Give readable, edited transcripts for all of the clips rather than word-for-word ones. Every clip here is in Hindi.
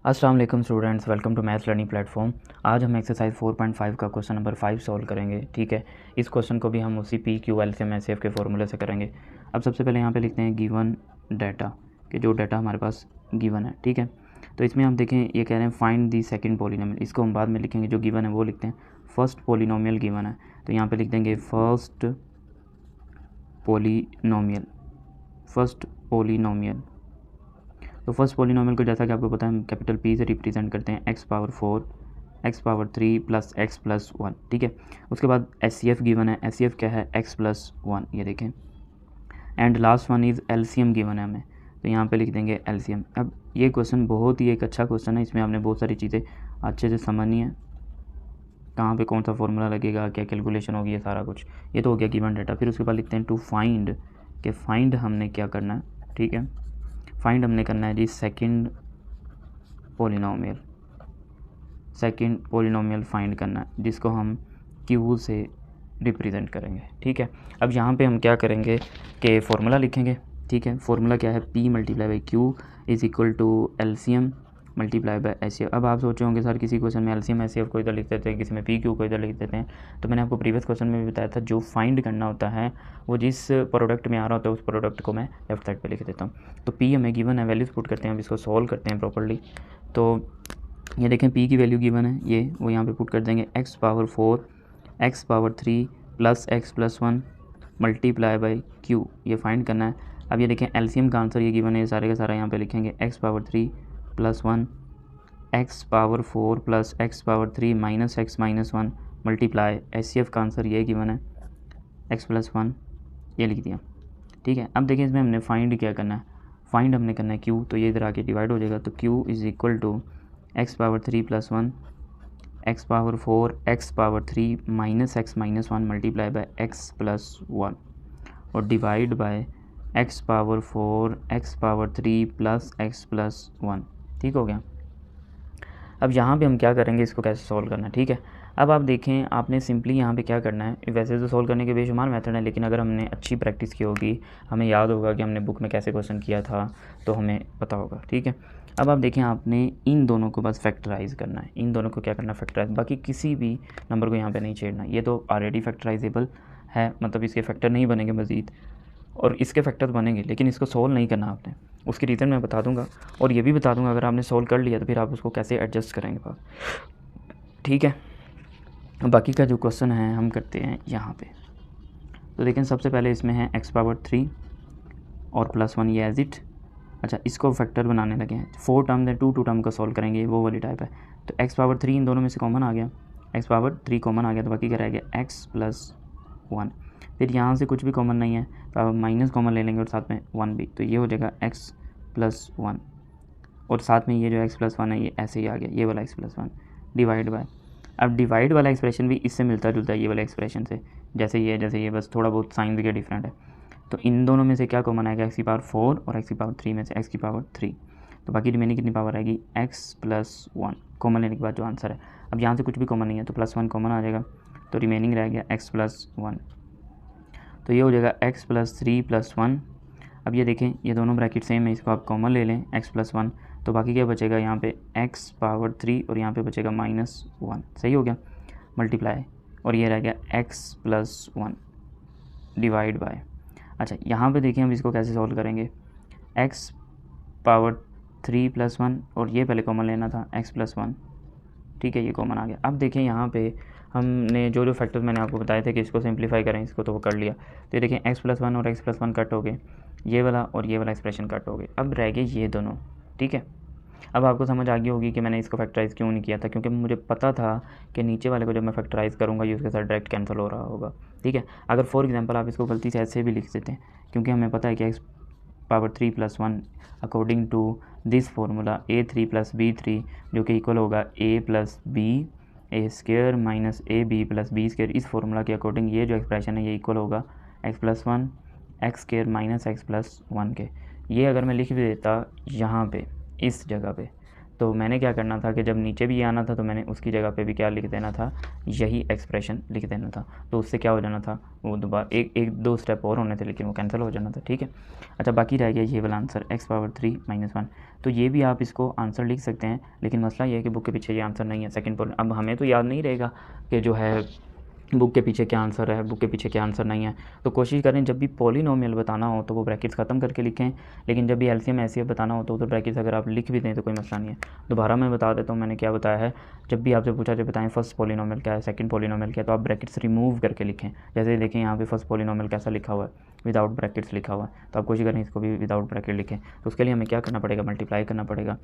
अस्सलाम वालेकुम students, welcome to maths learning platform. आज हम एक्सरसाइज 4.5 का क्वेश्चन नंबर 5 सॉल्व करेंगे। ठीक है, इस क्वेश्चन को भी हम उसी पी क्यू एलसीएम एचसीएफ के फॉर्मूले से करेंगे। अब सबसे पहले यहाँ पे लिखते हैं गिवन डाटा कि जो डाटा हमारे पास गिवन है। ठीक है, तो इसमें हम देखें ये कह रहे हैं फाइंड दी सेकंड पॉलिनोमियल। इसको हम बाद में लिखेंगे, जो गिवन है वो लिखते हैं। फर्स्ट पॉलिनोमियल गिवन है तो यहाँ पर लिख देंगे फर्स्ट पॉलिनोमियल। तो फर्स्ट पॉलिनोमियल को जैसा कि आपको पता है हम कैपिटल पी से रिप्रेजेंट करते हैं x power 4 x power 3 plus x plus 1। ठीक है, उसके बाद एचसीएफ गिवन है। एचसीएफ क्या है? x प्लस 1, ये देखें। And last one is LCM given है हमें, तो यहाँ पे लिख देंगे एलसीएम। अब ये क्वेश्चन बहुत ही एक अच्छा क्वेश्चन है, इसमें आपने बहुत सारी चीज़ें अच्छे से समझनी है, कहाँ पे कौन सा फॉर्मूला लगेगा, क्या कैलकुलेशन होगी, ये सारा कुछ। ये तो हो गया गिवन डाटा। फिर उसके बाद लिखते हैं टू फाइंड, कि फाइंड हमने क्या करना है। ठीक है, फाइंड हमने करना है जी सेकंड पॉलिनोमियल फाइंड करना है, जिसको हम क्यू से रिप्रेजेंट करेंगे। ठीक है, अब यहाँ पे हम क्या करेंगे कि फॉर्मूला लिखेंगे। ठीक है, फॉर्मूला क्या है? P multiply by Q is equal to LCM multiply by HCF. अब आप सोचे होंगे सर किसी क्वेश्चन में एलसीएम एचसीएफ को इधर लिख देते हैं, किसी में पी क्यू को इधर लिख देते हैं। तो मैंने आपको प्रीवियस क्वेश्चन में भी बताया था, जो फाइंड करना होता है वो जिस प्रोडक्ट में आ रहा होता है उस प्रोडक्ट को मैं लेफ्ट साइड पे लिख देता हूँ। तो पी हमें गिवन है, वैल्यूज़ पुट करते हैं, अब इसको सॉल्व करते हैं प्रॉपर्ली। तो ये देखें पी की वैल्यू गिवन है, ये वो यहाँ पे पुट कर देंगे x power 4 x power 3 plus x plus 1 multiply by Q, ये फाइंड करना है। अब ये देखें एलसीएम का आंसर ये गिवन है, सारे का सारा यहाँ पे लिखेंगे x power 3 plus 1 x power 4 plus x power 3 minus x minus 1 multiply HCF का आंसर ये गिवन है x प्लस 1, ये लिख दिया। ठीक है, अब देखिए इसमें हमने फाइंड क्या करना है। फाइंड हमने करना है q, तो ये इधर आके डिवाइड हो जाएगा। तो q is equal to x power 3 plus 1 x power 4 x power 3 minus x minus 1 multiply by x plus 1 और divide by x power 4 x power 3 plus x plus 1। ठीक हो गया। अब यहाँ पे हम क्या करेंगे, इसको कैसे सॉल्व करना है। ठीक है, अब आप देखें आपने सिंपली यहाँ पे क्या करना है। वैसे तो सॉल्व करने के बेशुमार मेथड है, लेकिन अगर हमने अच्छी प्रैक्टिस की होगी, हमें याद होगा कि हमने बुक में कैसे क्वेश्चन किया था, तो हमें पता होगा। ठीक है, अब आप देखें आपने इन दोनों को बस फैक्टराइज़ करना है। इन दोनों को क्या करना है? फैक्टराइज। बाकी किसी भी नंबर को यहाँ पर नहीं छेड़ना, ये तो ऑलरेडी फैक्टराइजेबल है, मतलब इसके फैक्टर नहीं बनेंगे मज़ीद, और इसके फैक्टर बनेंगे, लेकिन इसको सोल्व नहीं करना आपने। उसकी रीज़न मैं बता दूंगा, और ये भी बता दूंगा अगर आपने सोल्व कर लिया तो फिर आप उसको कैसे एडजस्ट करेंगे बात। ठीक है, बाकी का जो क्वेश्चन है हम करते हैं यहाँ पे। तो देखें सबसे पहले इसमें है x पावर 3 और प्लस 1, ये एज इट। अच्छा, इसको फैक्टर बनाने लगे हैं। 4 टर्म है, 2 टर्म का सॉल्व करेंगे, वो वाली टाइप है। तो x पावर 3 इन दोनों में से कॉमन आ गया, x पावर 3 कॉमन आ गया, तो बाकी क्या रह गया x प्लस 1। फिर यहाँ से कुछ भी कॉमन नहीं है तो आप माइनस कॉमन ले लेंगे और साथ में 1 भी, तो ये हो जाएगा x प्लस 1, और साथ में ये जो x प्लस 1 है ये ऐसे ही आ गया, ये वाला x प्लस 1 डिवाइड बाय। अब डिवाइड वाला एक्सप्रेशन भी इससे मिलता जुलता है ये वाला एक्सप्रेशन से, जैसे ये बस थोड़ा बहुत साइन भी क्या डिफरेंट है। तो इन दोनों में से क्या कॉमन आएगा? x की पावर 4 और x की पावर 3 में से x की पावर 3, तो बाकी रिमेनिंग कितनी पावर आएगी? x प्लस 1 कॉमन लेने के बाद जो आंसर है। अब यहाँ से कुछ भी कॉमन नहीं है तो प्लस 1 कॉमन आ जाएगा, तो रिमेनिंग रह गया x प्लस 1, तो ये हो जाएगा x प्लस 3 प्लस 1। अब ये देखें ये दोनों ब्रैकेट सेम है, इसको आप कॉमन ले लें x प्लस 1, तो बाकी क्या बचेगा यहाँ पे x पावर 3 और यहाँ पे बचेगा माइनस 1, सही हो गया, मल्टीप्लाई, और ये रह गया x प्लस 1 डिवाइड बाय। अच्छा, यहाँ पे देखें हम इसको कैसे सॉल्व करेंगे। x पावर 3 प्लस 1 और ये पहले कॉमन लेना था x प्लस 1। ठीक है, ये कॉमन आ गया। अब देखें यहाँ पे हमने जो फैक्टर्स मैंने आपको बताए थे कि इसको सिंप्लीफाई करें, इसको तो वो कर लिया। तो ये देखें x प्लस 1 और x प्लस 1 कट हो गए, ये वाला और ये वाला एक्सप्रेशन कट हो गए, अब रह गए ये दोनों। ठीक है, अब आपको समझ आ गई होगी कि मैंने इसको फैक्टराइज़ क्यों नहीं किया था, क्योंकि मुझे पता था कि नीचे वाले को जब मैं फैक्टराइज़ करूँगा ये उसके साथ डायरेक्ट कैंसिल हो रहा होगा। ठीक है, अगर फॉर एग्जांपल आप इसको गलती से ऐसे भी लिख देते हैं, क्योंकि हमें पता है कि x power 3 plus 1 according to this formula a3 plus b3 जो कि इक्वल होगा a plus B A square minus A B plus B square. इस फार्मूला के अकॉर्डिंग ये जो एक्सप्रेशन है ये इक्वल होगा x plus 1 X square minus X plus 1 के। ये अगर मैं लिख भी देता यहाँ पे इस जगह पे तो मैंने क्या करना था कि जब नीचे भी आना था तो मैंने उसकी जगह पे भी क्या लिख देना था, यही एक्सप्रेशन लिख देना था। तो उससे क्या हो जाना था, वो दोबारा एक दो स्टेप और होने थे लेकिन वो कैंसिल हो जाना था। ठीक है, अच्छा बाकी रह गया ये वाला आंसर x⁻³ - 1। तो ये भी आप इसको आंसर लिख सकते हैं, लेकिन मसला ये है कि बुक के पीछे ये आंसर नहीं है सेकंड पॉइंट। अब हमें तो याद नहीं रहेगा कि जो है बुक के पीछे क्या आंसर है, बुक के पीछे क्या आंसर नहीं है। तो कोशिश करें जब भी पॉलिनोमियल बताना हो तो वो ब्रैकेट्स ख़त्म करके लिखें, लेकिन जब भी एलसीएम एचसीएफ बताना हो तो ब्रैकेट्स अगर आप लिख भी दें तो कोई मसला नहीं है। दोबारा मैं बता देता हूँ मैंने क्या बताया है। जब भी आपसे पूछा जाए बताएं फर्स्ट पॉलिनोमियल क्या है, सेकंड पॉलिनोमियल क्या है, तो आप ब्रैकेट्स रिमूव करके लिखें। जैसे देखें यहाँ पे फर्स्ट पॉलिनोमियल कैसा लिखा हुआ है, विदाउट ब्रैकेट्स लिखा हुआ है, तो आप कोशिश करें इसको भी विदाउट ब्रैकेट लिखें। तो उसके लिए हमें क्या करना पड़ेगा, मल्टीप्लाई करना पड़ेगा।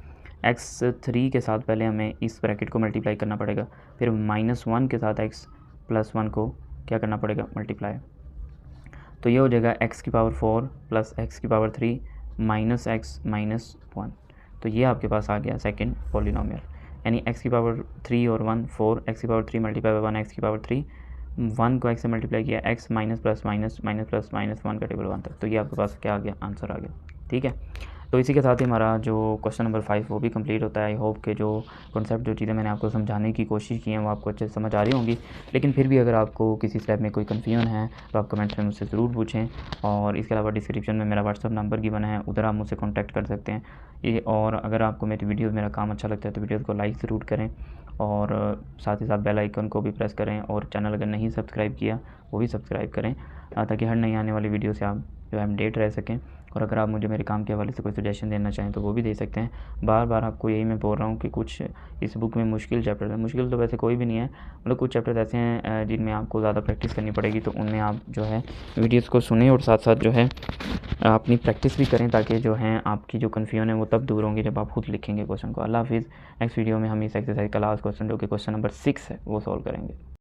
x3 के साथ पहले हमें इस ब्रैकेट को मल्टीप्लाई करना पड़ेगा, फिर -1 के साथ x+1 को क्या करना पड़ेगा, मल्टीप्लाई। तो ये हो जाएगा x⁴ + x⁻³ - x-1। तो ये आपके पास आ गया सेकंड पॉलिनोमियल, यानी x⁻³ और 1 4, x⁻³ × 1 x⁻³ 1 को x से मल्टीप्लाई किया, x minus plus minus minus plus minus 1 का टेबल 1 तक। तो ये आपके पास क्या आ गया, आंसर आ गया। ठीक है, तो इसी के साथ ही हमारा जो क्वेश्चन नंबर 5 वो भी कंप्लीट होता है। आई होप के जो कॉन्सेप्ट जो चीज़ें मैंने आपको समझाने की कोशिश की हैं वो आपको अच्छे से समझ आ रही होंगी, लेकिन फिर भी अगर आपको किसी स्टेप में कोई कन्फ्यूजन है तो आप कमेंट्स में मुझसे ज़रूर पूछें। और इसके अलावा डिस्क्रिप्शन में मेरा व्हाट्सअप नंबर भी बना है, उधर आप मुझसे कॉन्टैक्ट कर सकते हैं। ये और अगर आपको मेरी वीडियो मेरा काम अच्छा लगता है तो वीडियो को लाइक ज़रूर करें और साथ ही साथ बेल आइकन को भी प्रेस करें, और चैनल अगर नहीं सब्सक्राइब किया वो भी सब्सक्राइब करें ताकि हर नई आने वाली वीडियो से आप जो है अपडेट रह सकें। और अगर आप मुझे मेरे काम के हवाले से कोई सजेशन देना चाहें तो वो भी दे सकते हैं। बार बार आपको यही मैं बोल रहा हूँ कि कुछ इस बुक में मुश्किल चैप्टर है, मुश्किल तो वैसे कोई भी नहीं है, मतलब कुछ चैप्टर ऐसे हैं जिनमें आपको ज़्यादा प्रैक्टिस करनी पड़ेगी, तो उनमें आप जो है वीडियोज़ को सुनें और साथ साथ जो है अपनी प्रैक्टिस भी करें, ताकि जो है आपकी जो कन्फ्यूजन है वो तब दूर होंगी जब आप खुद लिखेंगे क्वेश्चन को। अल्लाह हाफिज़। नेक्स्ट वीडियो में हम इस एक्सरसाइज का लास्ट क्वेश्चन जो कि क्वेश्चन नंबर 6 है वो सॉल्व करेंगे।